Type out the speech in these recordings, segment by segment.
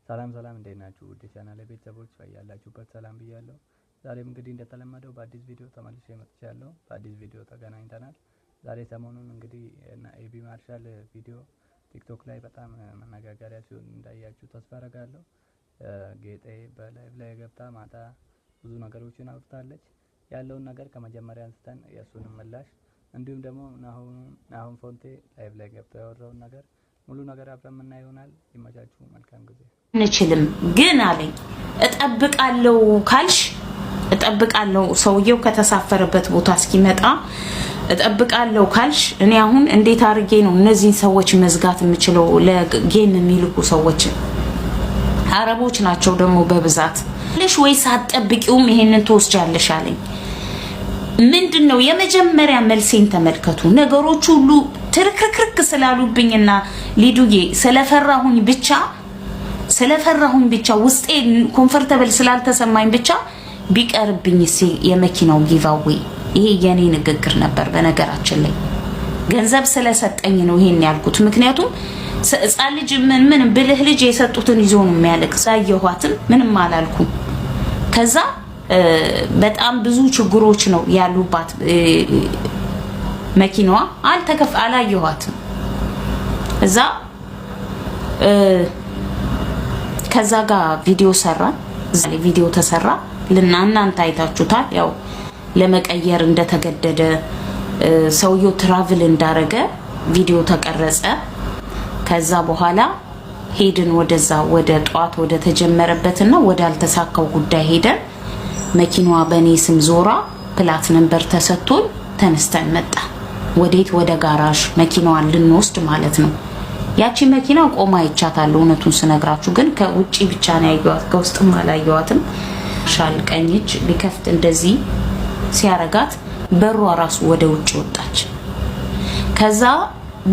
ሰላም እንዴት ናችሁ? ውድ ቻናሌ ቤተሰቦች ያላችሁበት ሰላም ብያለሁ። ዛሬም እንግዲህ እንደተለመደው በአዲስ ቪዲዮ ተመልሼ መጥቻለሁ። በአዲስ ቪዲዮ ተገናኝተናል። ዛሬ ሰሞኑን እንግዲህ እና ኤቢ ማርሻል ቪዲዮ ቲክቶክ ላይ በጣም መነጋገሪያ ሲሆን እንዳያችሁ ተስፋ አደርጋለሁ። ጌጤ በላይቭ ላይ ገብታ ማታ ብዙ ነገሮችን አውርታለች። ያለውን ነገር ከመጀመሪያ አንስተን የሱን ምላሽ እንዲሁም ደግሞ ናሆም ፎንቴ ላይቭ ላይ ገብታ ያወራውን ነገር ሙሉ ነገር አብረን ምን ይሆናል። ይመቻችሁ። መልካም ጊዜ። እንችልም ግን አለኝ እጠብቃለሁ ካልሽ እጠብቃለሁ ሰውየው ከተሳፈረበት ቦታ እስኪመጣ እጠብቃለሁ ካልሽ እኔ አሁን እንዴት አርጌ ነው እነዚህን ሰዎች መዝጋት የምችለው? ለጌም የሚልኩ ሰዎች አረቦች ናቸው ደግሞ በብዛት ለሽ ወይስ አትጠብቂውም ይሄንን ተወስጃለሽ አለኝ። ምንድነው የመጀመሪያ መልሴን ተመልከቱ። ነገሮች ሁሉ ትርክርክርክ ስላሉብኝና ሊዱዬ ስለፈራሁኝ ብቻ ውስጤ ኮምፎርታብል ስላልተሰማኝ ብቻ ቢቀርብኝ የመኪናው ጊቫዌ ይሄ የኔ ንግግር ነበር። በነገራችን ላይ ገንዘብ ስለሰጠኝ ነው ይሄን ያልኩት። ምክንያቱም ሕፃን ልጅ ምን ብልህ ልጅ የሰጡትን ይዞ ነው የሚያለቅስ። አየኋትም ምንም አላልኩም። ከዛ በጣም ብዙ ችግሮች ነው ያሉባት መኪናዋ አላየኋትም። እዛ ከዛ ጋር ቪዲዮ ተሰራ እናንተ አይታችሁታል። ያው ለመቀየር እንደተገደደ ሰውየው ትራቭል እንዳረገ ቪዲዮ ተቀረጸ። ከዛ በኋላ ሄድን ወደዛ ወደ ጧት ወደ ተጀመረበትና ወደ አልተሳካው ጉዳይ ሄደን መኪናዋ በኔ ስም ዞራ ፕላት ነምበር ተሰጥቶን ተነስተን መጣ። ወዴት? ወደ ጋራዥ መኪናዋን ልንወስድ ማለት ነው። ያቺ መኪና ቆማ ይቻታል። እውነቱን ስነግራችሁ ግን ከውጪ ብቻ ነው ያየኋት፣ ከውስጥም አላየኋትም። ሻል ቀኝች ሊከፍት እንደዚህ ሲያረጋት በሯ ራሱ ወደ ውጪ ወጣች። ከዛ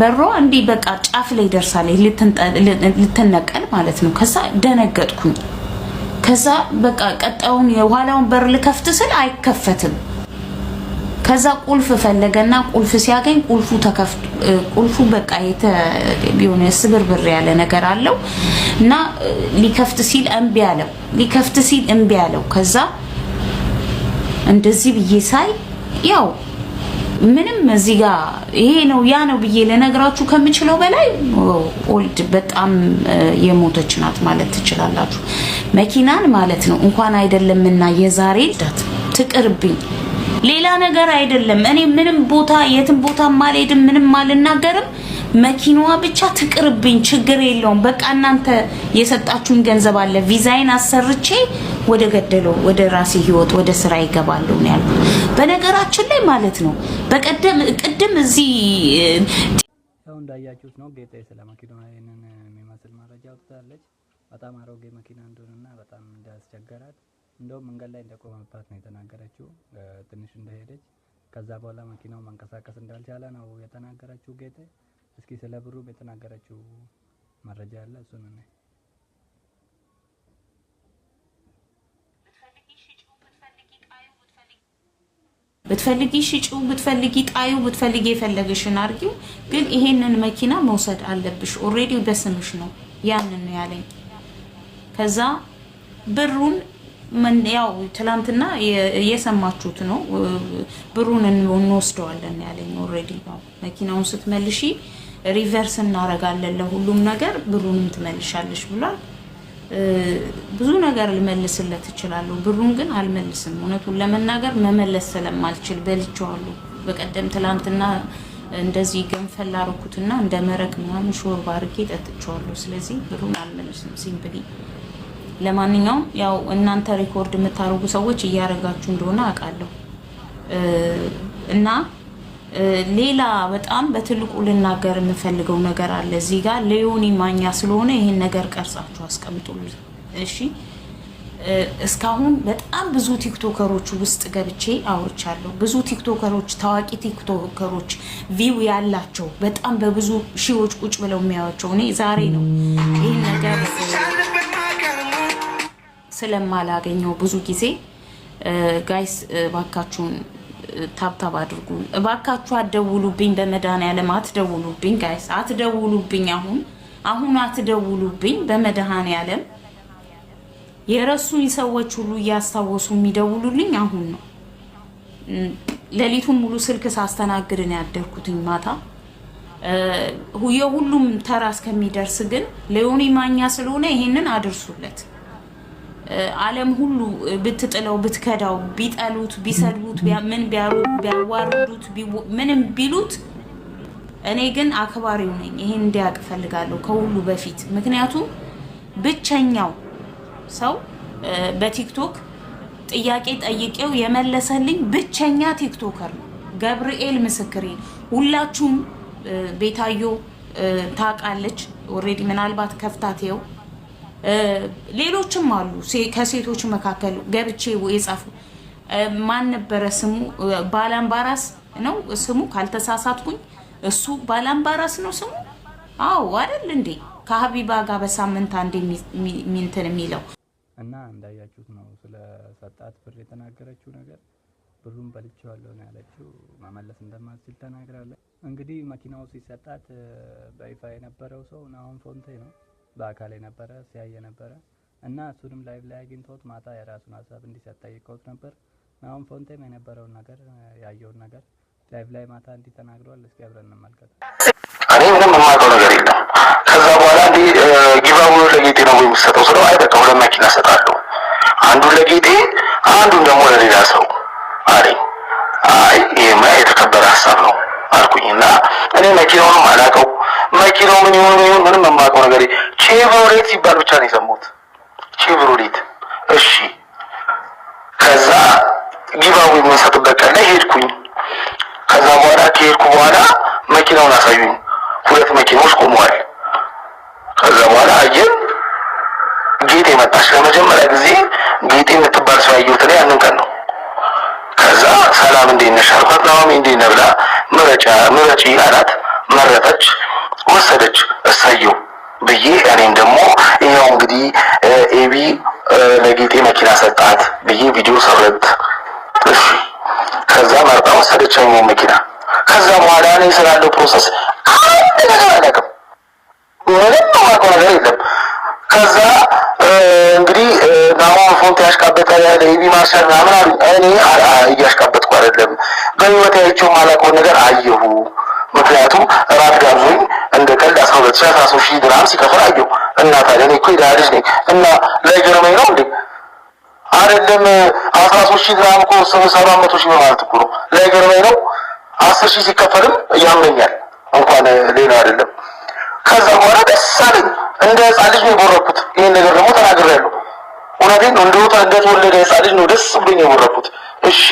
በሯ እንዲህ በቃ ጫፍ ላይ ደርሳለች ልትነቀል ማለት ነው። ከዛ ደነገጥኩኝ። ከዛ በቃ ቀጣውን የኋላውን በር ልከፍት ስል አይከፈትም። ከዛ ቁልፍ ፈለገና ቁልፍ ሲያገኝ ቁልፉ በቃ ቢሆነ ስብርብር ያለ ነገር አለው እና ሊከፍት ሲል እምቢ አለው። ከዛ እንደዚህ ብዬ ሳይ ያው ምንም እዚህ ጋር ይሄ ነው ያ ነው ብዬ ለነግራችሁ ከምችለው በላይ ኦልድ በጣም የሞተች ናት ማለት ትችላላችሁ። መኪናን ማለት ነው እንኳን አይደለምና የዛሬ ትቅርብኝ ሌላ ነገር አይደለም። እኔ ምንም ቦታ የትም ቦታ ማልሄድም ምንም ማልናገርም። መኪናዋ ብቻ ትቅርብኝ ችግር የለውም። በቃ እናንተ የሰጣችሁን ገንዘብ አለ ቪዛይን አሰርቼ ወደ ገደለው ወደ ራሴ ህይወት ወደ ስራ ይገባለሁ ነው ያልኩት። በነገራችን ላይ ማለት ነው ቅድም እዚህ ያው እንዳያችሁት ነው ጌጤ ስለ መኪናዋ ይሄንን የሚመስል መረጃ አውጥታለች። በጣም አሮጌ መኪና እንደሆነና በጣም እንዳስቸገራት እንደውም መንገድ ላይ እንደቆመባት ነው የተናገረችው። ትንሽ እንደሄደች ከዛ በኋላ መኪናው መንቀሳቀስ እንዳልቻለ ነው የተናገረችው ጌጤ። እስኪ ስለ ብሩ የተናገረችው መረጃ አለ፣ እሱን ነው ብትፈልጊ ሽጪው፣ ብትፈልጊ ጣዩ፣ ብትፈልጊ የፈለግሽን አርጊው፣ ግን ይሄንን መኪና መውሰድ አለብሽ። ኦሬዲ በስምሽ ነው ያንን ነው ያለኝ። ከዛ ብሩን ያው ትላንትና የሰማችሁት ነው ብሩን እንወስደዋለን ያለኝ። ኦሬዲ ነው መኪናውን ስትመልሺ ሪቨርስ እናረጋለን ለሁሉም ነገር ብሩንም ትመልሻለሽ ብሏል። ብዙ ነገር ልመልስለት እችላለሁ፣ ብሩን ግን አልመልስም። እውነቱን ለመናገር መመለስ ስለማልችል በልቼዋለሁ። በቀደም ትላንትና እንደዚህ ገንፈል አረኩትና እንደ መረቅ ምናምን ሾርባ አርጌ ጠጥቼዋለሁ። ስለዚህ ብሩን አልመልስም ሲምፕሊ። ለማንኛውም ያው እናንተ ሪኮርድ የምታረጉ ሰዎች እያረጋችሁ እንደሆነ አውቃለሁ። እና ሌላ በጣም በትልቁ ልናገር የምፈልገው ነገር አለ እዚህ ጋር ለዮኒ ማኛ ስለሆነ ይሄን ነገር ቀርጻችሁ አስቀምጡልኝ እሺ። እስካሁን በጣም ብዙ ቲክቶከሮች ውስጥ ገብቼ አውርቻለሁ። ብዙ ቲክቶከሮች ታዋቂ ቲክቶከሮች ቪው ያላቸው በጣም በብዙ ሺዎች ቁጭ ብለው የሚያዩቸው እኔ ዛሬ ነው ይሄን ነገር ስለማላገኘው ብዙ ጊዜ ጋይስ ባካችሁን ታብታብ አድርጉ እባካችሁ። አትደውሉብኝ፣ በመድኃኒዓለም አትደውሉብኝ ጋይስ፣ አትደውሉብኝ። አሁን አሁን አትደውሉብኝ በመድኃኔዓለም የረሱኝ ሰዎች ሁሉ እያስታወሱ የሚደውሉልኝ አሁን ነው። ሌሊቱን ሙሉ ስልክ ሳስተናግድ ነው ያደርኩትኝ ማታ። የሁሉም ተራ እስከሚደርስ ግን ለዮኒ ማኛ ስለሆነ ይሄንን አድርሱለት። ዓለም ሁሉ ብትጥለው ብትከዳው ቢጠሉት ቢሰድቡት ምን ቢያዋርዱት ምንም ቢሉት እኔ ግን አክባሪው ነኝ። ይሄን እንዲያውቅ ፈልጋለሁ ከሁሉ በፊት። ምክንያቱም ብቸኛው ሰው በቲክቶክ ጥያቄ ጠይቄው የመለሰልኝ ብቸኛ ቲክቶከር ነው። ገብርኤል ምስክሬ። ሁላችሁም ቤታዮ ታውቃለች ኦሬዲ ምናልባት ከፍታቴው ሌሎችም አሉ ከሴቶች መካከል ገብቼ የጻፉ ማን ነበረ ስሙ ባላምባራስ ነው ስሙ ካልተሳሳትኩኝ እሱ ባላምባራስ ነው ስሙ አዎ አይደል እንዴ ከሀቢባ ጋር በሳምንት አንዴ ሚንትን የሚለው እና እንዳያችሁት ነው ስለ ሰጣት ብር የተናገረችው ነገር ብሩን በልቼዋለሁ ነው ያለችው መመለስ እንደማትችል ተናግራለች እንግዲህ መኪናው ሲሰጣት በይፋ የነበረው ሰው ናሆም ፎንቴ ነው በአካል የነበረ ሲያየ ነበረ እና እሱንም ላይቭ ላይ አግኝቶት ማታ የራሱን ሀሳብ እንዲሰጥ ጠይቀውት ነበር ናሆም ፎንቴም የነበረውን ነገር ያየውን ነገር ላይቭ ላይ ማታ እንዲህ ተናግሯል እስኪ አብረን እንመልከት እኔ ምንም የማውቀው ነገር የለም ከዛ በኋላ እንዲህ ጊቫው ለጌጤ ነው የሚሰጠው ስለው አይ በቃ ሁለት መኪና እሰጣለሁ አንዱን ለጌጤ አንዱን ደግሞ ለሌላ ሰው አለኝ አይ ይሄማ የተከበረ ሀሳብ ነው አልኩኝና እኔ መኪናውንም አላውቀው መኪናው ምን ይሁን ምንም የማውቀው ነገር ቼቭሮሌት ሲባል ብቻ ነው የሰማሁት ቼቭሮሌት እሺ ከዛ ጊቫው የሚሰጥበት ቀን ላይ ሄድኩኝ ከዛ በኋላ ከሄድኩ በኋላ መኪናውን አሳዩኝ ሁለት መኪናዎች ቆመዋል ከዛ በኋላ አየን ጌጤ መጣች ለመጀመሪያ ጊዜ ጌጤ የምትባል ሰው ያየሁት እኔ ያንን ቀን ነው ከዛ ሰላም እንዴት ነሽ አልኳት ናሆም እንዴት ነህ ብላ ምረጪ አላት መረጠች ወሰደች እሰየው ብዬ እኔም ደግሞ ይሄው እንግዲህ ኤቢ ለጌጤ መኪና ሰጣት ብዬ ቪዲዮ ሰረት እሺ ከዛ መርጣ ወሰደችኝ መኪና ከዛ በኋላ እኔ ስላለው ፕሮሰስ አንድ ነገር አላውቅም ምንም የማውቀው ነገር የለም ከዛ እንግዲህ ናሆም ፎንቴ ያሽቃበጣል ያለ ኤቢ ማርሻል ምናምን አሉ እኔ እያሽቃበጥኩ አይደለም በህይወቴ አይቼው የማላውቀውን ነገር አየሁ ምክንያቱም ራት ጋብዞኝ እንደ ቀልድ 12000 ድርሃም ሲከፍል አየሁ እና ታዲያ እኔ እኮ ልጅ ነኝ እና ለገረመኝ ነው እንዴ አይደለም 13000 ድርሃም እኮ 700,000 ማለት እኮ ነው ለገረመኝ ነው 10,000 ሲከፈልም ያመኛል እንኳን ሌላ አይደለም ከዛ በኋላ ደስ አለኝ እንደ ህፃን ልጅ ነው የቦረኩት ይሄን ነገር ደግሞ ተናግሬያለሁ እውነቴን ነው እንደተወለደ ህፃን ልጅ ነው ደስ ብሎኝ የቦረኩት እሺ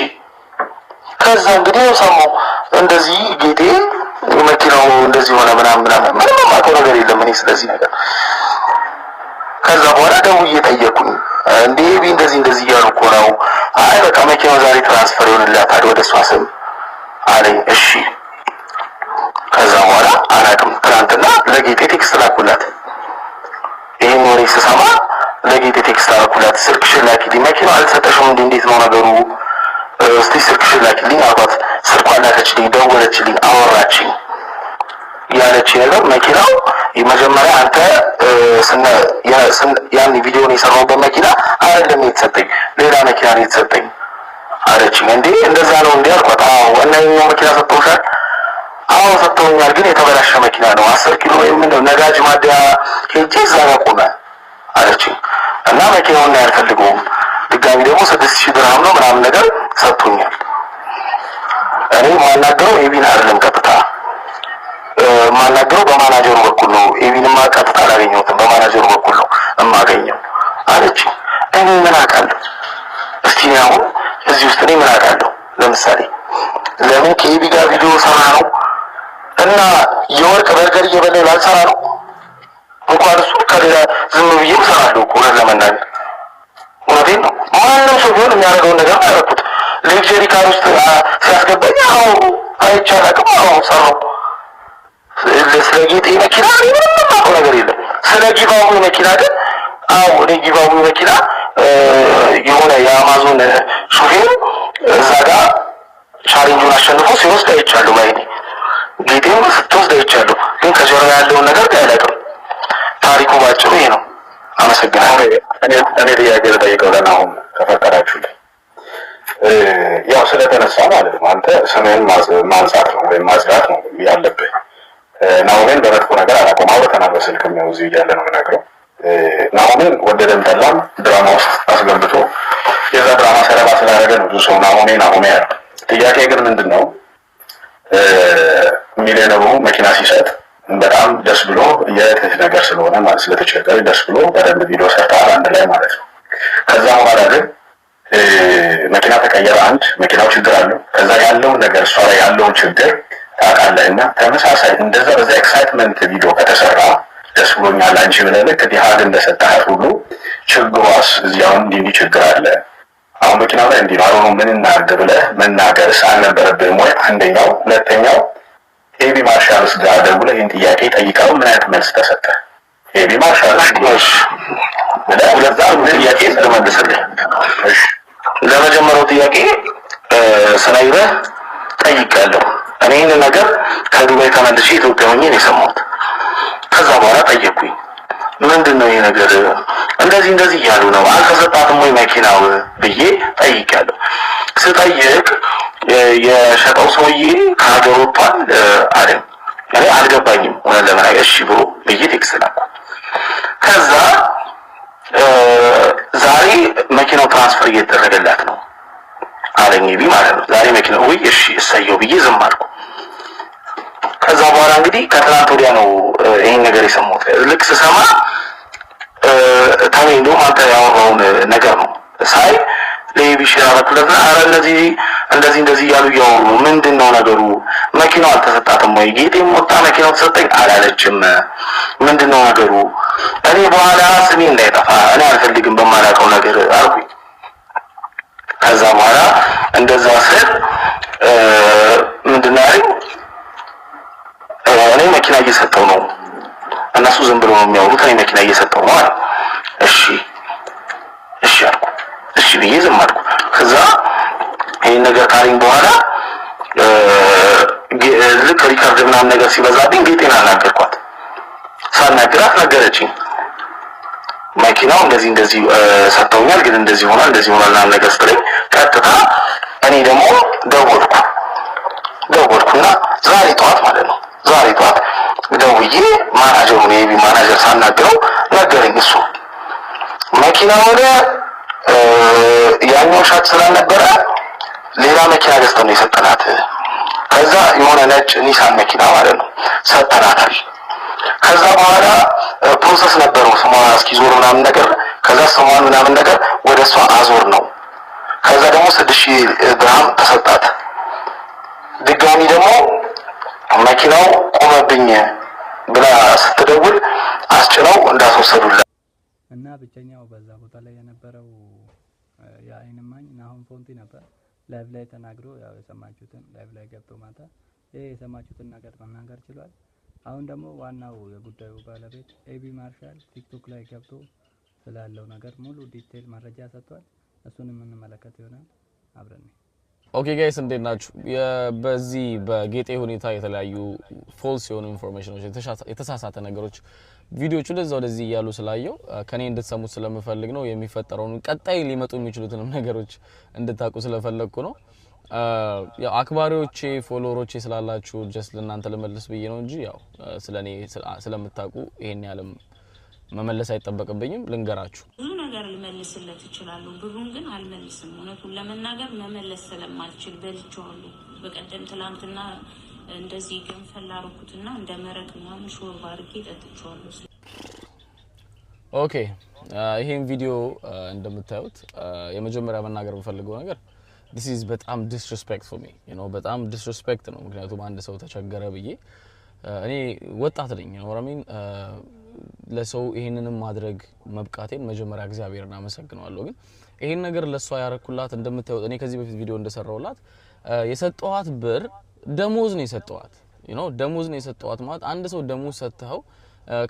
ከዛ እንግዲህ ሰማሁ እንደዚህ ጌጤ መኪናው እንደዚህ ሆነ ምናምን ምንም የማውቀው ነገር የለም እኔ ስለዚህ ነገር ከዛ በኋላ ደውዬ ጠየቁኝ እንዴ ቢ እንደዚህ እያሉ እኮ ነው አይ በቃ መኪናው ዛሬ ትራንስፈር ይሆንላታል ወደ እሷ ስም አለኝ እሺ ከዛ በኋላ አላውቅም ትናንትና ለጌጤ ቴክስት ላኩላት ይሄን ወሬ ስሰማ ለጌጤ ቴክስት ላኩላት ስልክሽን ላኪልኝ መኪናው አልተሰጠሽም እንዴት ነው ነገሩ እስቲ ስልክሽን ላኪልኝ አልኳት ስልኳን ላከችልኝ ደወለችልኝ አወራችኝ ያለች ነገር መኪናው የመጀመሪያ አንተ ያን ቪዲዮን የሰራሁበት መኪና አይደለም የተሰጠኝ ሌላ መኪና ነው የተሰጠኝ አለችኝ እንዴ እንደዛ ነው እንዴ አልኳት አዎ እና የኛው መኪና ሰጥቶሻል አዎ ሰጥቶኛል ግን የተበላሸ መኪና ነው 10 ኪሎ ወይም ነዳጅ ማደያ ሄጄ እዛ ጋር ቆመ አለችኝ እና መኪናውን አልፈልገውም ድጋሚ ደግሞ 6000 ድርሃም ነው ምናምን ነገር ሰጥቶኛል እኔ ማናገረው ኤቢን አይደለም ቀጥታ ማናገረው በማናጀሩ በኩል ነው ኤቢንማ ቀጥታ አላገኘሁትም በማናጀሩ በኩል ነው የማገኘው አለች እኔ ምን አውቃለሁ እስቲ ነው እዚህ ውስጥ እኔ ምን አውቃለሁ ለምሳሌ ለምን ከኤቢ ጋር ቪዲዮ ሰራ ነው እና የወርቅ በርገር እየበላሁ ላልሰራ ነው እንኳን እሱ ከሌላ ዝም ብዬ እሰራለሁ እኮ ለመናገር እውነቴን ነው ማንም ሰው ቢሆን የሚያደርገውን ነገር አደረኩት ሌክቸሪ ካር ውስጥ ሲያስገባኝ አዎ አይቻልም አዎ ሰራው ስለ ጌጤ መኪና ምንም የማውቀው ነገር የለም ስለ ጊቫው መኪና ግን አዎ እኔ ጊቫው መኪና የሆነ የአማዞን ሹፌር እዛ ጋር ቻሌንጁን አሸንፎ ሲወስድ አይቻለሁ ባይኔ ጌጤም ስትወስድ አይቻለሁ ግን ከጀርባ ያለውን ነገር አላውቅም ታሪኩ ባጭሩ ይሄ ነው። አመሰግናለሁ። እኔ ጥያቄ ልጠይቀው ለናሁም ከፈቀዳችሁልኝ። ያው ስለተነሳ ማለት ነው አንተ ስምህን ማንሳት ነው ወይም ማጽዳት ነው ያለብህ። ናሁምን በመጥፎ ነገር አላቆም አውርተናል በስልክም ነው እዚህ እያለ ነው የምነግረው። ናሁምን ወደደም ጠላም ድራማ ውስጥ አስገብቶ የዛ ድራማ ሰለባ ስላደረገ ነው ብዙ ሰው ናሁሜ ያለው። ጥያቄ ግን ምንድን ነው ሚሊዮነሩ መኪና ሲሰጥ በጣም ደስ ብሎ የእህትህ ነገር ስለሆነ ማለት ስለተቸገረ ደስ ብሎ በደንብ ቪዲዮ ሰርተሃል አንድ ላይ ማለት ነው። ከዛ በኋላ ግን መኪና ተቀየረ። አንድ መኪናው ችግር አለው። ከዛ ያለውን ነገር እሷ ላይ ያለውን ችግር ታውቃለህና ተመሳሳይ እንደዛ በዛ ኤክሳይትመንት ቪዲዮ ከተሰራ ደስ ብሎኛል አንቺ ብለህ ልክ ዲሃግ እንደሰጠሃት ሁሉ ችግሯስ እዚያውን እንዲህ ችግር አለ አሁን መኪናው ላይ እንዲህ ነው ምን እናድርግ ብለህ መናገርስ አልነበረብህም ወይ? አንደኛው። ሁለተኛው ኤቢ ማርሻልስ ጋር ደውለህ ይህን ጥያቄ ጠይቀው ምን አይነት መልስ ተሰጠ? ኤቢ ማርሻልስ ብለህ ሁለዛ ጥያቄ ስለመለሰልህ እሺ ለመጀመሪያው ጥያቄ ስናይረህ ጠይቄያለሁ። እኔ ይህን ነገር ከዱባይ ተመልሼ ኢትዮጵያ ሆኜ ነው የሰማሁት። ከዛ በኋላ ጠየቅኩኝ ምንድነው ይሄ ነገር እንደዚህ እያሉ ነው አልተሰጣትም ወይ መኪናው ብዬ ጠይቄያለሁ። ስጠይቅ የሸጠው ሰውዬ ከሀገር ወጥቷል አለኝ። እኔ አልገባኝም ሆነ ለምን እሺ ብሎ ብዬ ቴክስት ላኩ። ከዛ ዛሬ መኪናው ትራንስፈር እየተደረገላት ነው አለኝ ቢ ማለት ነው። ዛሬ መኪናው ወይ እሺ እሰየው ብዬ ዝም አልኩ። ከዛ በኋላ እንግዲህ ከትናንት ወዲያ ነው ይሄን ነገር የሰማሁት። ልክ ስሰማ ታዲያ እንደውም አንተ ያወራውን ነገር ነው ሳይ ለቢሽ ያረኩለትና አረ እንደዚህ ያሉ ያወሩ ምንድነው ነገሩ? መኪናው አልተሰጣትም ወይ? ጌጤም ወጣ መኪናው ተሰጠኝ አላለችም። ምንድነው ነገሩ? እኔ በኋላ ስሜ እንዳይጠፋ እኔ አልፈልግም በማላውቀው ነገር አልኩኝ። ከዛ በኋላ እንደዛ ስል ምንድነው ያለኝ እኔ መኪና እየሰጠው ነው እነሱ ዝም ብለው ነው የሚያወሩት እኔ መኪና እየሰጠው ነው አለ። እሺ አልኩ። እሺ ብዬ ዝም አልኩ። ከዛ ይሄን ነገር ካለኝ በኋላ ልክ ሪካርድ ምናምን ነገር ሲበዛብኝ ጌጤን አናገርኳት። ሳናግራት ነገረችኝ መኪናው እንደዚህ ሰጥተውኛል ግን እንደዚህ ሆኗል ምናምን ነገር ስትለኝ ቀጥታ እኔ ደግሞ ደወልኩና ዛሬ ጠዋት ማለት ነው ደውዬ ማናጀሩን የቢ ማናጀር ሳናግረው ነገረኝ። እሱ መኪናው ወደ ያኛው ሻጭ ስላልነበረ ሌላ መኪና ገዝተን ነው የሰጠናት። ከዛ የሆነ ነጭ ኒሳን መኪና ማለት ነው ሰጠናታል። ከዛ በኋላ ፕሮሰስ ነበረው ስሟ እስኪዞር ምናምን ነገር ከዛ ስሟን ምናምን ነገር ወደ እሷ አዞር ነው። ከዛ ደግሞ 6000 ድርሃም ተሰጣት። ድጋሚ ደግሞ መኪናው ቆመብኝ ብላ ስትደውል አስጭነው እንዳስወሰዱላት እና ብቸኛው በዛ ቦታ ላይ የነበረው የአይን እማኝ ናሁም ፎንቲ ነበር። ላይቭ ላይ ተናግሮ ያው የሰማችሁትን ላይቭ ላይ ገብቶ ማታ ይሄ የሰማችሁትን ነገር መናገር ችሏል። አሁን ደግሞ ዋናው የጉዳዩ ባለቤት ኤቢ ማርሻል ቲክቶክ ላይ ገብቶ ስላለው ነገር ሙሉ ዲቴል መረጃ ሰጥቷል። እሱን የምንመለከት ይሆናል። አብረን ኦኬ ጋይስ እንዴት ናችሁ? በዚህ በጌጤ ሁኔታ የተለያዩ ፎልስ የሆኑ ኢንፎርሜሽኖች የተሳሳተ ነገሮች ቪዲዮቹ ወደዚህ እያሉ ስላየው ከኔ እንድትሰሙት ስለምፈልግ ነው። የሚፈጠረውን ቀጣይ ሊመጡ የሚችሉትንም ነገሮች እንድታቁ ስለፈለግኩ ነው። ያው አክባሪዎቼ ፎሎወሮቼ ስላላችሁ ጀስት ለእናንተ ልመልስ ብዬ ነው እንጂ ያው ስለኔ ስለምታቁ ይሄን ያለም መመለስ አይጠበቅብኝም። ልንገራችሁ ብዙ ነገር ልመልስለት ይችላል። ብሩን ግን አልመልስም። እውነቱን ለመናገር መመለስ ስለማልችል በልቼዋለሁ። በቀደም ትላንትና እንደዚህ ገንፈል አደረኩትና እንደ መረቅ ምናምን ሾርባ አድርጌ ጠጥቼዋለሁ። ኦኬ ይሄን ቪዲዮ እንደምታዩት የመጀመሪያ መናገር የምፈልገው ነገር this is በጣም disrespect for me በጣም disrespect ነው። ምክንያቱም አንድ ሰው ተቸገረ ብዬ እኔ ወጣት ነኝ ወራሚን ለሰው ይሄንንም ማድረግ መብቃቴን መጀመሪያ እግዚአብሔርን አመሰግናለሁ። ግን ይሄን ነገር ለሷ ያረኩላት እንደምታዩት እኔ ከዚህ በፊት ቪዲዮ እንደሰራውላት የሰጠዋት ብር ደሞዝ ነው የሰጠዋት ደሞዝ ነው የሰጠዋት ማለት አንድ ሰው ደሞዝ ሰጥተው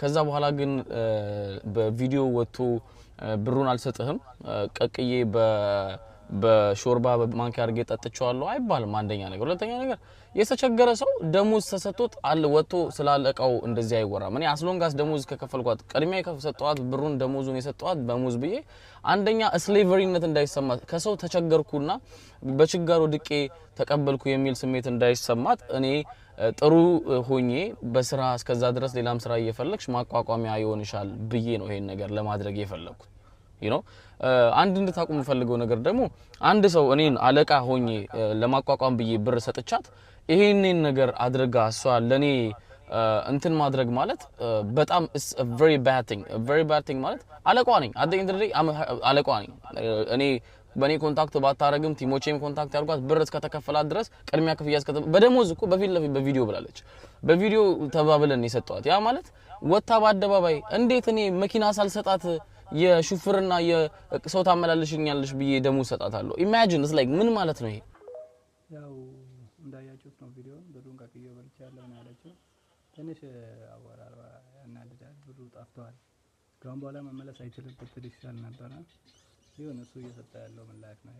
ከዛ በኋላ ግን በቪዲዮ ወጥቶ ብሩን አልሰጥህም ቀቅዬ በሾርባ በማንኪያ አድርጌ ጠጥቼዋለሁ አይባልም። አንደኛ ነገር። ሁለተኛ ነገር የተቸገረ ሰው ደሞዝ ተሰጥቶት አለ ወጥቶ ስላለቀው እንደዚህ አይወራም። እኔ አስሎንጋስ ደሞዝ ከከፈልኳት ቀድሜ ከሰጠዋት ብሩን ደሞዙን የሰጠዋት በሙዝ ብዬ አንደኛ ስሌቨሪነት እንዳይሰማት ከሰው ተቸገርኩና በችጋሩ ድቄ ተቀበልኩ የሚል ስሜት እንዳይሰማት እኔ ጥሩ ሆኜ በስራ እስከዛ ድረስ ሌላም ስራ እየፈለግሽ ማቋቋሚያ ይሆንሻል ብዬ ነው ይሄን ነገር ለማድረግ የፈለኩት። አንድ እንድታቁ የምፈልገው ነገር ደግሞ አንድ ሰው እኔን አለቃ ሆኜ ለማቋቋም ብዬ ብር ሰጥቻት ይሄንን ነገር አድርጋ እሷ ለኔ እንትን ማድረግ ማለት በጣም very bad thing ማለት አለቃዋ ነኝ አለቃዋ ነኝ እኔ በኔ ኮንታክት ባታረግም ቲሞቼም ኮንታክት ያርጓት ብር እስከተከፈላት ድረስ ቅድሚያ ክፍያ በደሞዝ እኮ በፊት ለፊት በቪዲዮ ብላለች በቪዲዮ ተባብለን የሰጠዋት ያ ማለት ወጣ በአደባባይ እንዴት እኔ መኪና ሳልሰጣት የሹፍርና የሰው ታመላልሽኛለሽ ብዬ ደሞዝ ሰጣታለሁ ኢማጂን ኢትስ ላይክ ምን ማለት ነው ይሄ ያው እንዳያችሁት ነው ቪዲዮን ብሩን ከቅየው በልቻለሁ ነው ያለችው ትንሽ አወራርባ ያናድዳል ብሩ ጠፍቷል ከአሁን በኋላ መመለስ አይችልም ትዲሽን ነበር ይሁን እሱ እየሰጠ ያለው ምን ላይክ ነው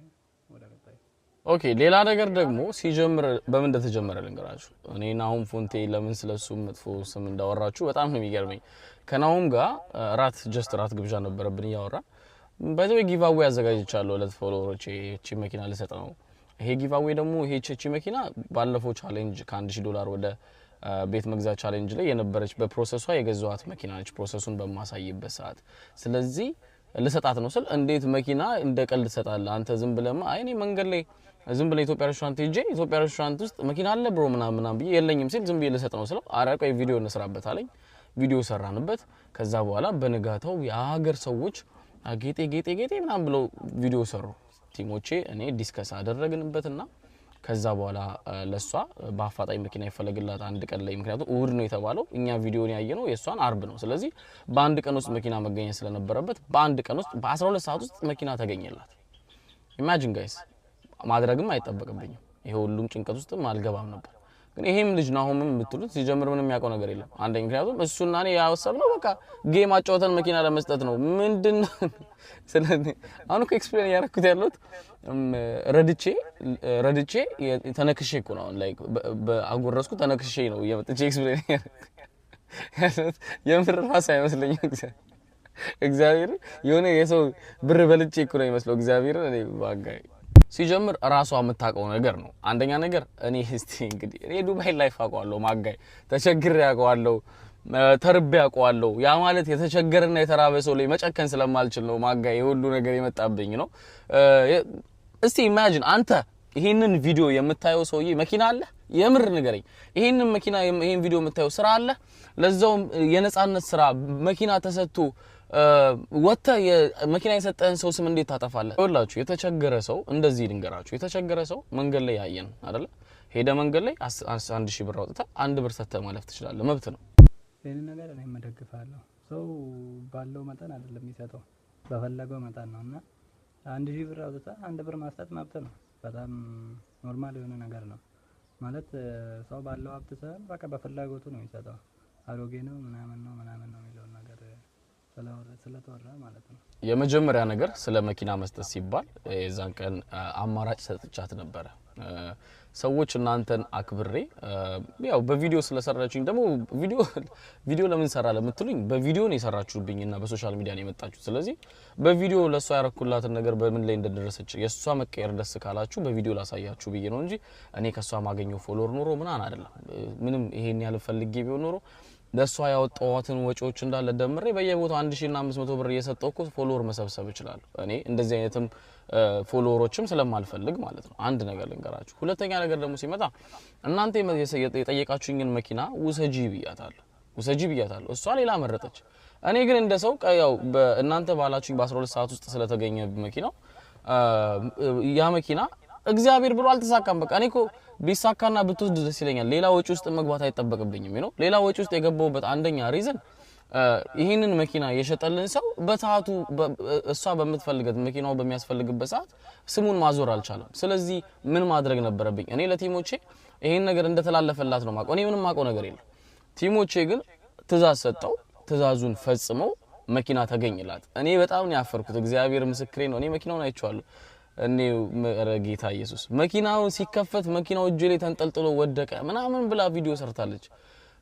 ወደ ቀጣይ ኦኬ ሌላ ነገር ደግሞ ሲጀምር በምን እንደተጀመረ ልንገራችሁ እኔ ናሁም ፎንቴ ለምን ስለሱ መጥፎ ስም እንዳወራችሁ በጣም ነው የሚገርመኝ ከናሁም ጋር ራት ግብዣ ነበረብን ያወራ በዚህ ጊቫዌ አዘጋጅቻለሁ ለፎሎወሮቼ እቺ መኪና ልሰጥ ነው ይሄ ጊቫዌ ደግሞ ይሄ እቺ መኪና ባለፈው ቻሌንጅ ከ$1000 ወደ ቤት መግዛት ቻሌንጅ ላይ የነበረች በፕሮሰሷ የገዛዋት መኪና ነች ፕሮሰሱን በማሳይበት ሰዓት ስለዚህ ለሰጣት ነው ስል እንዴት መኪና እንደቀልድ ሰጣለህ አንተ ዝም ብለማ አይ እኔ መንገድ ላይ ዝም ብለ ኢትዮጵያ ሬስቶራንት ሄጄ ኢትዮጵያ ሬስቶራንት ውስጥ መኪና አለ ብሮ ምናምን ብዬ የለኝም ሲል ዝም ብዬ ለሰጥ ነው ስለው አረ ቆይ ቪዲዮ እንስራበት አለኝ ቪዲዮ ሰራንበት ከዛ በኋላ በነጋታው የሀገር ሰዎች ጌጤ ምናምን ብለው ቪዲዮ ሰሩ ቲሞቼ እኔ ዲስከስ አደረግንበትና ከዛ በኋላ ለሷ በአፋጣኝ መኪና ይፈለግላት አንድ ቀን ላይ ምክንያቱም እሁድ ነው የተባለው እኛ ቪዲዮን ያየነው የሷን አርብ ነው ስለዚህ በአንድ ቀን ውስጥ መኪና መገኘት ስለነበረበት በአንድ ቀን ውስጥ በ12 ሰዓት ውስጥ መኪና ተገኘላት ኢማጂን ጋይስ ማድረግም አይጠበቅብኝም ይሄ ሁሉም ጭንቀት ውስጥም አልገባም ነበር ግን ይሄም ልጅ ናሆምም የምትሉት ሲጀምር ምንም ያውቀው ነገር የለም አንደኛ ምክንያቱም እሱና እኔ ያወሰብነው በቃ ጌም አጫውተን መኪና ለመስጠት ነው ምንድነው ስለዚህ አሁን እኮ ኤክስፕሌን ያደረኩት ያለሁት ረድቼ ተነክሼ እኮ ነው ላይክ በአጎረስኩ ተነክሼ ነው የመጥቼ ኤክስፕሌን ያደረኩት የምር ራስ አይመስለኝም እግዚአብሔር የሆነ የሰው ብር በልጬ እኮ ነው የሚመስለው እግዚአብሔር እኔ ባጋይ ሲጀምር ራሷ የምታውቀው ነገር ነው አንደኛ ነገር እኔ እስቲ እንግዲህ እኔ ዱባይ ላይፍ አውቀዋለሁ ማጋይ ተቸግሬ አውቀዋለሁ ተርቤ አውቀዋለሁ ያ ማለት የተቸገረና የተራበ ሰው ላይ መጨከን ስለማልችል ነው ማጋይ ሁሉ ነገር የመጣብኝ ነው እስቲ ኢማጂን አንተ ይሄንን ቪዲዮ የምታየው ሰውዬ መኪና አለ የምር ንገረኝ ይሄንን መኪና ይሄን ቪዲዮ የምታየው ስራ አለ ለዛው የነጻነት ስራ መኪና ተሰጥቶ ወጣ የመኪና የሰጠን ሰው ስም እንዴት ታጠፋለህ ወላችሁ የተቸገረ ሰው እንደዚህ ልንገራችሁ የተቸገረ ሰው መንገድ ላይ ያየን አይደለ ሄደ መንገድ ላይ 1000 ብር አውጥታ 1 ብር ሰጥተህ ማለፍ ትችላለህ መብት ነው ይሄን ነገር እኔ መደግፋለሁ ሰው ባለው መጠን አይደለም የሚሰጠው በፈለገው መጠን ነውና 1000 ብር አውጥታ 1 ብር ማስጠት መብት ነው በጣም ኖርማል የሆነ ነገር ነው ማለት ሰው ባለው ሀብት ሳይሆን በቃ በፍላጎቱ ነው የሚሰጠው አሮጌ ነው ምናምን ነው የሚለው ነገር ስለተወራ ማለት ነው የመጀመሪያ ነገር ስለ መኪና መስጠት ሲባል የዛን ቀን አማራጭ ሰጥቻት ነበር ሰዎች እናንተን አክብሬ ያው በቪዲዮ ስለሰራችሁኝ ደግሞ ቪዲዮ ለምን ሰራ ለምትሉኝ በቪዲዮ ነው የሰራችሁብኝና በሶሻል ሚዲያ ነው የመጣችሁት ስለዚህ በቪዲዮ ለሷ ያረኩላትን ነገር በምን ላይ እንደደረሰች የሷ መቀየር ደስ ካላችሁ በቪዲዮ ላሳያችሁ ብዬ ነው እንጂ እኔ ከሷ ማገኘው ፎሎወር ኖሮ ምናን አይደለም ምንም ይሄን ያለ ፈልጌ ቢሆን ኖሮ ለሷ ያወጣዋትን ወጪዎች እንዳለ ደምሬ በየቦታው 1500 ብር እየሰጠው እኮ ፎሎወር መሰብሰብ ይችላል እኔ እንደዚህ አይነትም ፎሎወሮችም ስለማልፈልግ ማለት ነው አንድ ነገር ልንገራችሁ ሁለተኛ ነገር ደግሞ ሲመጣ እናንተ የጠየቃችሁኝን መኪና ውሰጂ ብያታለሁ እሷ ሌላ መረጠች እኔ ግን እንደ ሰው ያው በእናንተ ባላችሁኝ በ12 ሰዓት ውስጥ ስለተገኘ መኪናው ያ መኪና እግዚአብሔር ብሎ አልተሳካም በቃ እኔ እኮ ቢሳካና ብትወስድ ደስ ይለኛል ሌላ ወጪ ውስጥ መግባት አይጠበቅብኝም ሌላ ወጪ ውስጥ የገባውበት አንደኛ ሪዝን ይሄንን መኪና የሸጠልን ሰው በሰዓቱ እሷ በመትፈልገት መኪናው በሚያስፈልግበት ሰዓት ስሙን ማዞር አልቻለም ስለዚህ ምን ማድረግ ነበረብኝ እኔ ለቲሞቼ ይሄን ነገር እንደተላለፈላት ነው ማቆ እኔ ምንም ማቆ ነገር የለም ቲሞቼ ግን ትዛዝ ሰጠው ትዛዙን ፈጽመው መኪና ተገኝላት እኔ በጣም ነው ያፈርኩት እግዚአብሔር ምስክሬ ነው እኔ መኪናውን አይቼዋለሁ እኔ ጌታ ኢየሱስ መኪናው ሲከፈት መኪናው እጄ ላይ ተንጠልጥሎ ወደቀ ምናምን ብላ ቪዲዮ ሰርታለች።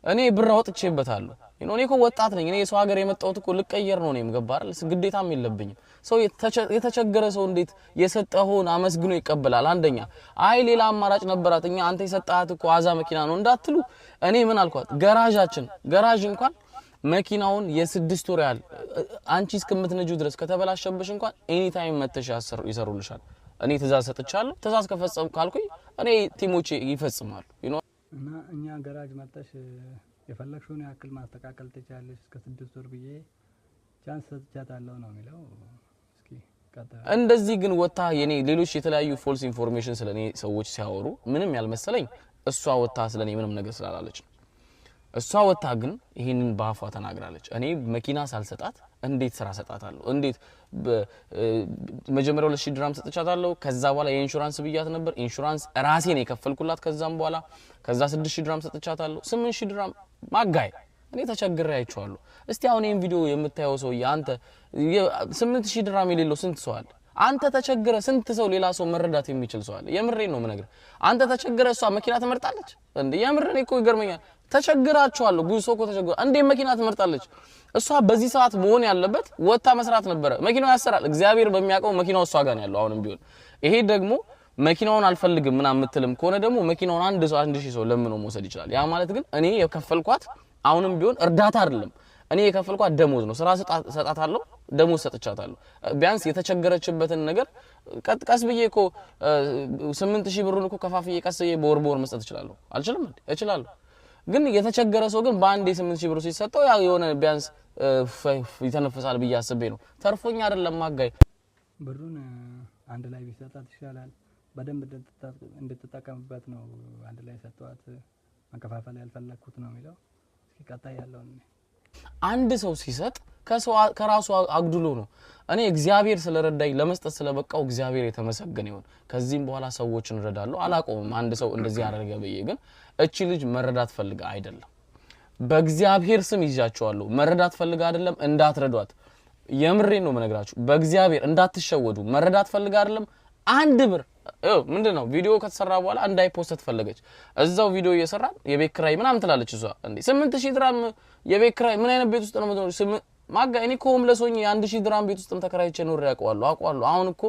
እኔ ብር አውጥቼበታለሁ። እኔ እኮ ወጣት ነኝ። እኔ የሰው ሀገር የመጣሁት እኮ ልቀየር ነው እኔም ገባ አይደል? ግዴታም የለብኝም። ሰው የተቸገረ ሰው እንዴት የሰጠውን አመስግኖ ይቀበላል? አንደኛ አይ ሌላ አማራጭ ነበራት እኛ አንተ የሰጣት እኮ አዛ መኪና ነው እንዳትሉ እኔ ምን አልኳት? ገራዥ እንኳን መኪናውን የ6 ወር ያህል አንቺ እስከምትነጁ ድረስ ከተበላሸብሽ እንኳን ኤኒ ታይም መተሽ ይሰሩልሻል። እኔ ትእዛዝ ሰጥቻለሁ። ትእዛዝ ከፈጸም ካልኩኝ እኔ ቲሞቼ ይፈጽማሉ። እና እኛ ገራጅ መጣሽ የፈለግሽውን ያክል ማስተካከል ትችላለሽ እስከ 6 ወር ብዬ ቻንስ ሰጥቻታለሁ ነው የሚለው። እስኪ ቀጥታ እንደዚህ ግን ወጣ የኔ ሌሎች የተለያዩ ፎልስ ኢንፎርሜሽን ስለኔ ሰዎች ሲያወሩ ምንም ያልመሰለኝ እሷ ወጣ ስለኔ ምንም ነገር ስላላለች ነው። እሷ ወጣ ግን ይሄንን ባፋ ተናግራለች። እኔ መኪና ሳልሰጣት እንዴት ስራ ሰጣታለሁ? እንዴት መጀመሪያው 2000 ድራም ሰጥቻታለሁ። ከዛ በኋላ የኢንሹራንስ ብያት ነበር። ኢንሹራንስ ራሴ ነው የከፈልኩላት። ከዛም በኋላ ከዛ 6000 ድራም ሰጥቻታለሁ። 8000 ድራም ማጋይ እኔ ተቸግሬ አይቼዋለሁ። እስቲ አሁን ይሄን ቪዲዮ የምታየው ሰው ያንተ 8000 ድራም የሌለው ስንት ሰው አለ? አንተ ተቸግረ ስንት ሰው ሌላ ሰው መረዳት የሚችል ሰው አለ? የምሬን ነው የምነግርህ። አንተ ተቸግረ እሷ መኪና ትመርጣለች እንዴ? የምሬን እኮ ይገርመኛል። ተቸግራቸዋለሁ ብዙ ሰው እኮ ተቸግሮ እንዴ መኪና ትመርጣለች? እሷ በዚህ ሰዓት መሆን ያለበት ወጣ መስራት ነበረ። መኪናው ያሰራል። እግዚአብሔር በሚያውቀው መኪናው እሷ ጋር ነው ያለው አሁንም ቢሆን። ይሄ ደግሞ መኪናውን አልፈልግም ምናምን የምትልም ከሆነ ደግሞ መኪናውን አንድ ሺህ ሰው ለምኖ መውሰድ ይችላል። ያ ማለት ግን እኔ የከፈልኳት አሁንም ቢሆን እርዳታ አይደለም። እኔ የከፈልኳት ደሞዝ ነው። ስራ ሰጣታለሁ፣ ደሞዝ ሰጥቻታለሁ። ቢያንስ የተቸገረችበትን ነገር ቀስ ብዬ እኮ 8000 ብሩን እኮ ከፋፍዬ ቀስዬ በወር መስጠት እችላለሁ። አልችልም እንዴ? እችላለሁ። ግን የተቸገረ ሰው ግን በአንዴ 8000 ብር ሲሰጠው ያው የሆነ ቢያንስ ይተነፍሳል ብዬ አስቤ ነው። ተርፎኝ አይደለም ማጋይ ብሩን አንድ ላይ ቢሰጣት ይሻላል። በደንብ እንድትጠቀምበት ነው አንድ ላይ ሰጥቷት መከፋፈል ያልፈለኩት ነው የሚለው። እስኪ ቀጣይ ያለው አንድ ሰው ሲሰጥ ከራሱ አግድሎ ነው። እኔ እግዚአብሔር ስለረዳኝ ለመስጠት ስለበቃው እግዚአብሔር የተመሰገነ ይሁን። ከዚህም በኋላ ሰዎችን እረዳለሁ። አላቆምም አንድ ሰው እንደዚህ ያደረገ ብዬ። ግን እቺ ልጅ መረዳት ፈልጋ አይደለም። በእግዚአብሔር ስም ይዣቸዋለሁ። መረዳት ፈልጋ አይደለም፣ እንዳትረዷት። የምሬን ነው መነግራችሁ። በእግዚአብሔር እንዳትሸወዱ። መረዳት ፈልጋ አይደለም። አንድ ብር ምንድነው ቪዲዮ ከተሰራ በኋላ እንዳይፖስት ፈለገች። እዛው ቪዲዮ እየሰራን የቤት ኪራይ ምናምን ትላለች እሷ። እንዴ 8000 ድራም የቤት ኪራይ ምን አይነት ቤት ውስጥ ነው የምትኖር? ማጋ እኔ እኮ ሆምለሶኝ የ1000 ድራም ቤት ውስጥም ተከራይቼ ኖር ያውቀዋለሁ። አሁን እኮ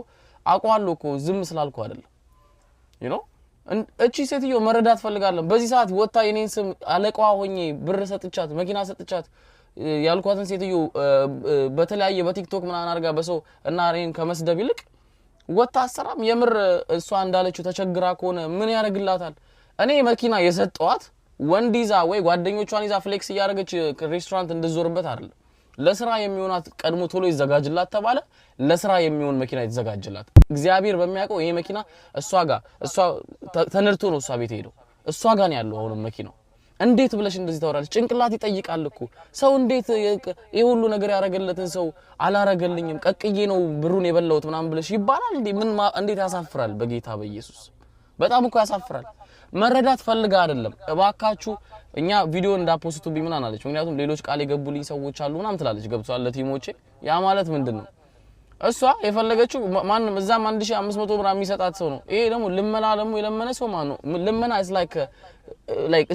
አውቀዋለሁ እኮ ዝም ስላልኩ አይደለም። እቺ ሴትዮ መረዳት ፈልጋለሁ። በዚህ ሰዓት ወጣ የኔን ስም አለቃዋ ሆኜ ብር ሰጥቻት መኪና ሰጥቻት ያልኳትን ሴትዮ በተለያየ በቲክቶክ ምናምን አድርጋ በሰው እና እኔን ከመስደብ ይልቅ ወጣ አሰራም። የምር እሷ እንዳለችው ተቸግራ ከሆነ ምን ያደርግላታል? እኔ መኪና የሰጠዋት ወንድ ይዛ ወይ ጓደኞቿን ይዛ ፍሌክስ እያደረገች ሬስቶራንት እንድትዞርበት አይደለም። ለስራ የሚሆናት ቀድሞ ቶሎ ይዘጋጅላት ተባለ። ለስራ የሚሆን መኪና ይዘጋጅላት። እግዚአብሔር በሚያውቀው ይሄ መኪና እሷ ተነርቶ ነው እሷ ቤት ሄደው እሷ ጋር ነው ያለው አሁንም መኪናው። እንዴት ብለሽ እንደዚህ ታወራለሽ? ጭንቅላት ይጠይቃል እኮ ሰው። እንዴት ይሄ ሁሉ ነገር ያረጋለትን ሰው አላረገልኝም ቀቅዬ ነው ብሩን የበላውት ምናምን ብለሽ ይባላል እንዴ? እንዴት ያሳፍራል! በጌታ በኢየሱስ በጣም እኮ ያሳፍራል። መረዳት ፈልጋ አይደለም። እባካችሁ እኛ ቪዲዮ እንዳፖስቱብኝ ምናምን አለች። ምክንያቱም ሌሎች ቃል የገቡልኝ ሰዎች አሉ ምናምን ትላለች። ገብቷል ለቲሞቼ። ያ ማለት ምንድነው? እሷ የፈለገችው ማንም እዛም 1500 ብር የሚሰጣት ሰው ነው። ይሄ ደግሞ ልመና ደግሞ የለመነ ሰው ማን ነው? ልመና is like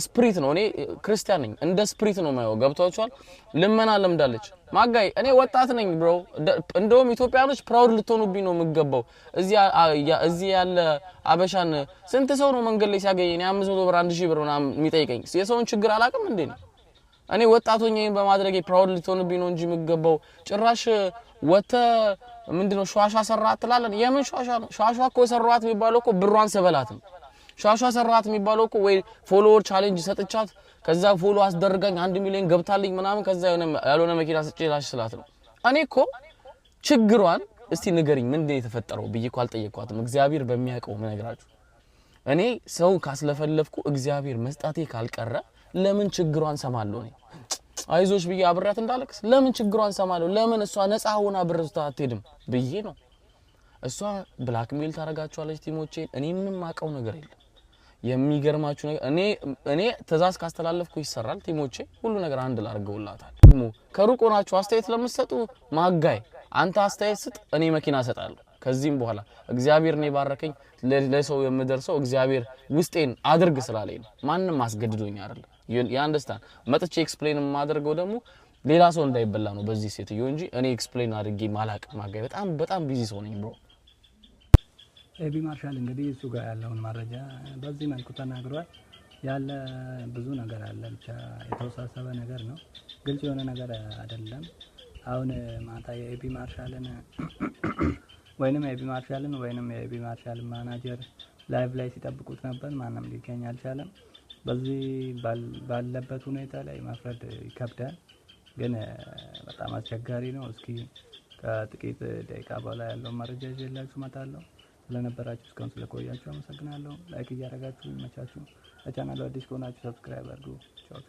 ስፒሪት ነው። እኔ ክርስቲያን ነኝ፣ እንደ ስፒሪት ነው ማየው። ገብቷችኋል? ልመና ለምዳለች። ማጋይ እኔ ወጣት ነኝ ብሮ። እንደውም ኢትዮጵያኖች ፕራውድ ልትሆኑብኝ ነው የምገባው። እዚህ ያለ አበሻን ስንት ሰው ነው መንገድ ላይ ሲያገኝ እኔ 500 ብር 1000 ብር ምናምን የሚጠይቀኝ? የሰውን ችግር አላውቅም እንዴ ነው? እኔ ወጣቶኝ በማድረግ ፕራውድ ልትሆኑብኝ ነው እንጂ የምገባው። ጭራሽ ወተ ምንድነው ሿሿ ሰራት ትላለን? የምን ሿሿ ነው? ሿሿ እኮ ሰራት የሚባለው እኮ ብሯን ሰበላት ነው። ሿሿ ሰራት የሚባለው እኮ ወይ ፎሎወር ቻሌንጅ ሰጥቻት ከዛ ፎሎ አስደርጋኝ 1 ሚሊዮን ገብታልኝ ምናምን ከዛ ያልሆነ መኪና ሰጭላሽ ስላት ነው። እኔ እኮ ችግሯን እስቲ ንገሪኝ ምንድነው የተፈጠረው ብዬ እኮ አልጠየቅኳትም። እግዚአብሔር በሚያውቀው ምነግራችሁ። እኔ ሰው ካስለፈለፍኩ እግዚአብሔር መስጣቴ ካልቀረ ለምን ችግሯን ሰማለሁ? እኔ አይዞሽ ብዬ አብራት እንዳለክስ ለምን ችግሯን ሰማለሁ? ለምን እሷ ነፃ ሆና ብርስታ አትሄድም ብዬ ነው። እሷ ብላክሜል ታረጋቸዋለች ቲሞቼ። እኔ ምንም ማቀው ነገር የለም። የሚገርማችሁ ነገር እኔ ተዛዝ ካስተላለፍኩ ይሰራል። ቲሞቼ ሁሉ ነገር አንድ ላርገውላታል። ከሩቅ ሆናችሁ አስተያየት ለምትሰጡ ማጋይ አንተ አስተያየት ስጥ፣ እኔ መኪና ሰጣለሁ። ከዚህም በኋላ እግዚአብሔር ነው የባረከኝ ለሰው የምደርሰው እግዚአብሔር ውስጤን አድርግ ስላለኝ ነው ማንንም አስገድዶኝ አይደለም ዩ አንደርስታንድ መጥቼ ኤክስፕሌን ማድረገው ደግሞ ሌላ ሰው እንዳይበላ ነው በዚህ ሴትዮ እንጂ እኔ ኤክስፕሌን አድርጌ ማላቅ ማጋይ በጣም ቢዚ ሰው ነኝ ብሮ ኤቢ ማርሻል እንግዲህ እሱ ጋር ያለውን መረጃ በዚህ መልኩ ተናግሯል ያለ ብዙ ነገር አለ ብቻ የተወሳሰበ ነገር ነው ግልጽ የሆነ ነገር አይደለም አሁን ማታ የኤቢ ማርሻልን ወይንም የኤቢ ማርሻል ማናጀር ላይቭ ላይ ሲጠብቁት ነበር ማንም ሊገኝ አልቻለም በዚህ ባለበት ሁኔታ ላይ መፍረድ ይከብዳል ግን በጣም አስቸጋሪ ነው እስኪ ከጥቂት ደቂቃ በኋላ ያለው መረጃ ይዤላችሁ እመጣለሁ ስለነበራችሁ እስካሁን ስለቆያችሁ አመሰግናለሁ ላይክ እያደረጋችሁ ይመቻችሁ ለቻናሉ አዲስ ከሆናችሁ ሰብስክራይብ አድርጉ ቻው